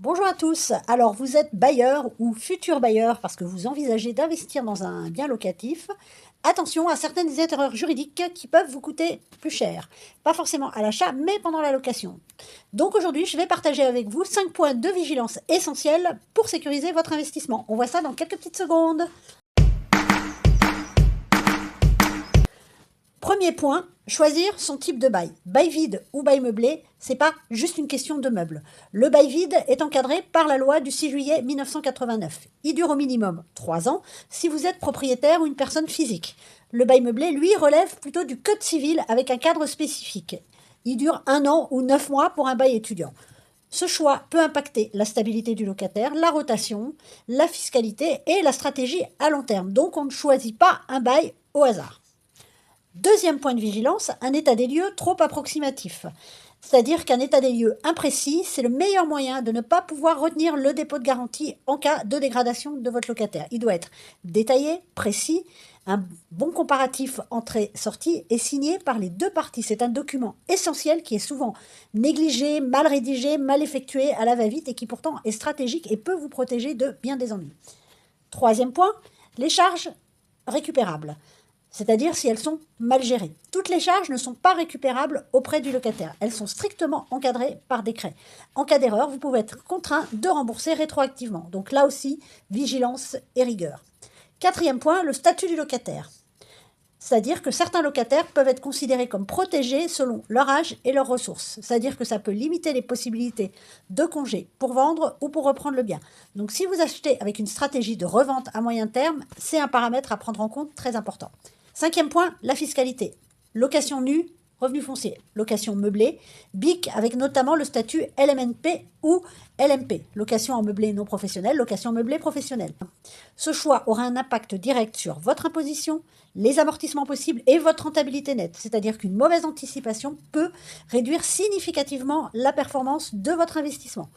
Bonjour à tous. Alors, vous êtes bailleur ou futur bailleur parce que vous envisagez d'investir dans un bien locatif. Attention à certaines erreurs juridiques qui peuvent vous coûter plus cher. Pas forcément à l'achat, mais pendant la location. Donc aujourd'hui, je vais partager avec vous 5 points de vigilance essentiels pour sécuriser votre investissement. On voit ça dans quelques petites secondes. Premier point, choisir son type de bail. Bail vide ou bail meublé, c'est pas juste une question de meubles. Le bail vide est encadré par la loi du 6 juillet 1989. Il dure au minimum 3 ans si vous êtes propriétaire ou une personne physique. Le bail meublé, lui, relève plutôt du code civil avec un cadre spécifique. Il dure 1 an ou 9 mois pour un bail étudiant. Ce choix peut impacter la stabilité du locataire, la rotation, la fiscalité et la stratégie à long terme. Donc on ne choisit pas un bail au hasard. Deuxième point de vigilance, un état des lieux trop approximatif. C'est-à-dire qu'un état des lieux imprécis, c'est le meilleur moyen de ne pas pouvoir retenir le dépôt de garantie en cas de dégradation de votre locataire. Il doit être détaillé, précis, un bon comparatif entrée-sortie et signé par les deux parties. C'est un document essentiel qui est souvent négligé, mal rédigé, mal effectué à la va-vite et qui pourtant est stratégique et peut vous protéger de bien des ennuis. Troisième point, les charges récupérables, c'est-à-dire si elles sont mal gérées. Toutes les charges ne sont pas récupérables auprès du locataire. Elles sont strictement encadrées par décret. En cas d'erreur, vous pouvez être contraint de rembourser rétroactivement. Donc là aussi, vigilance et rigueur. Quatrième point, le statut du locataire. C'est-à-dire que certains locataires peuvent être considérés comme protégés selon leur âge et leurs ressources. C'est-à-dire que ça peut limiter les possibilités de congé pour vendre ou pour reprendre le bien. Donc si vous achetez avec une stratégie de revente à moyen terme, c'est un paramètre à prendre en compte très important. Cinquième point, la fiscalité. Location nue, revenu foncier. Location meublée, BIC avec notamment le statut LMNP ou LMP. Location en meublé non professionnel, location meublée professionnelle. Ce choix aura un impact direct sur votre imposition, les amortissements possibles et votre rentabilité nette. C'est-à-dire qu'une mauvaise anticipation peut réduire significativement la performance de votre investissement.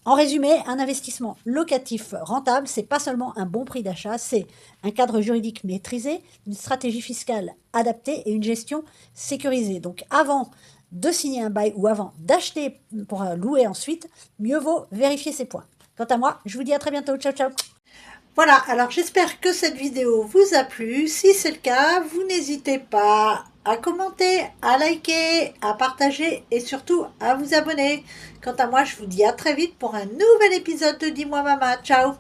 En résumé, un investissement locatif rentable, c'est pas seulement un bon prix d'achat, c'est un cadre juridique maîtrisé, une stratégie fiscale adaptée et une gestion sécurisée. Donc avant de signer un bail ou avant d'acheter pour louer ensuite, mieux vaut vérifier ces points. Quant à moi, je vous dis à très bientôt. Ciao, ciao. Voilà, alors j'espère que cette vidéo vous a plu. Si c'est le cas, vous n'hésitez pas à commenter, à liker, à partager et surtout à vous abonner. Quant à moi, je vous dis à très vite pour un nouvel épisode de Dis-moi Mama. Ciao!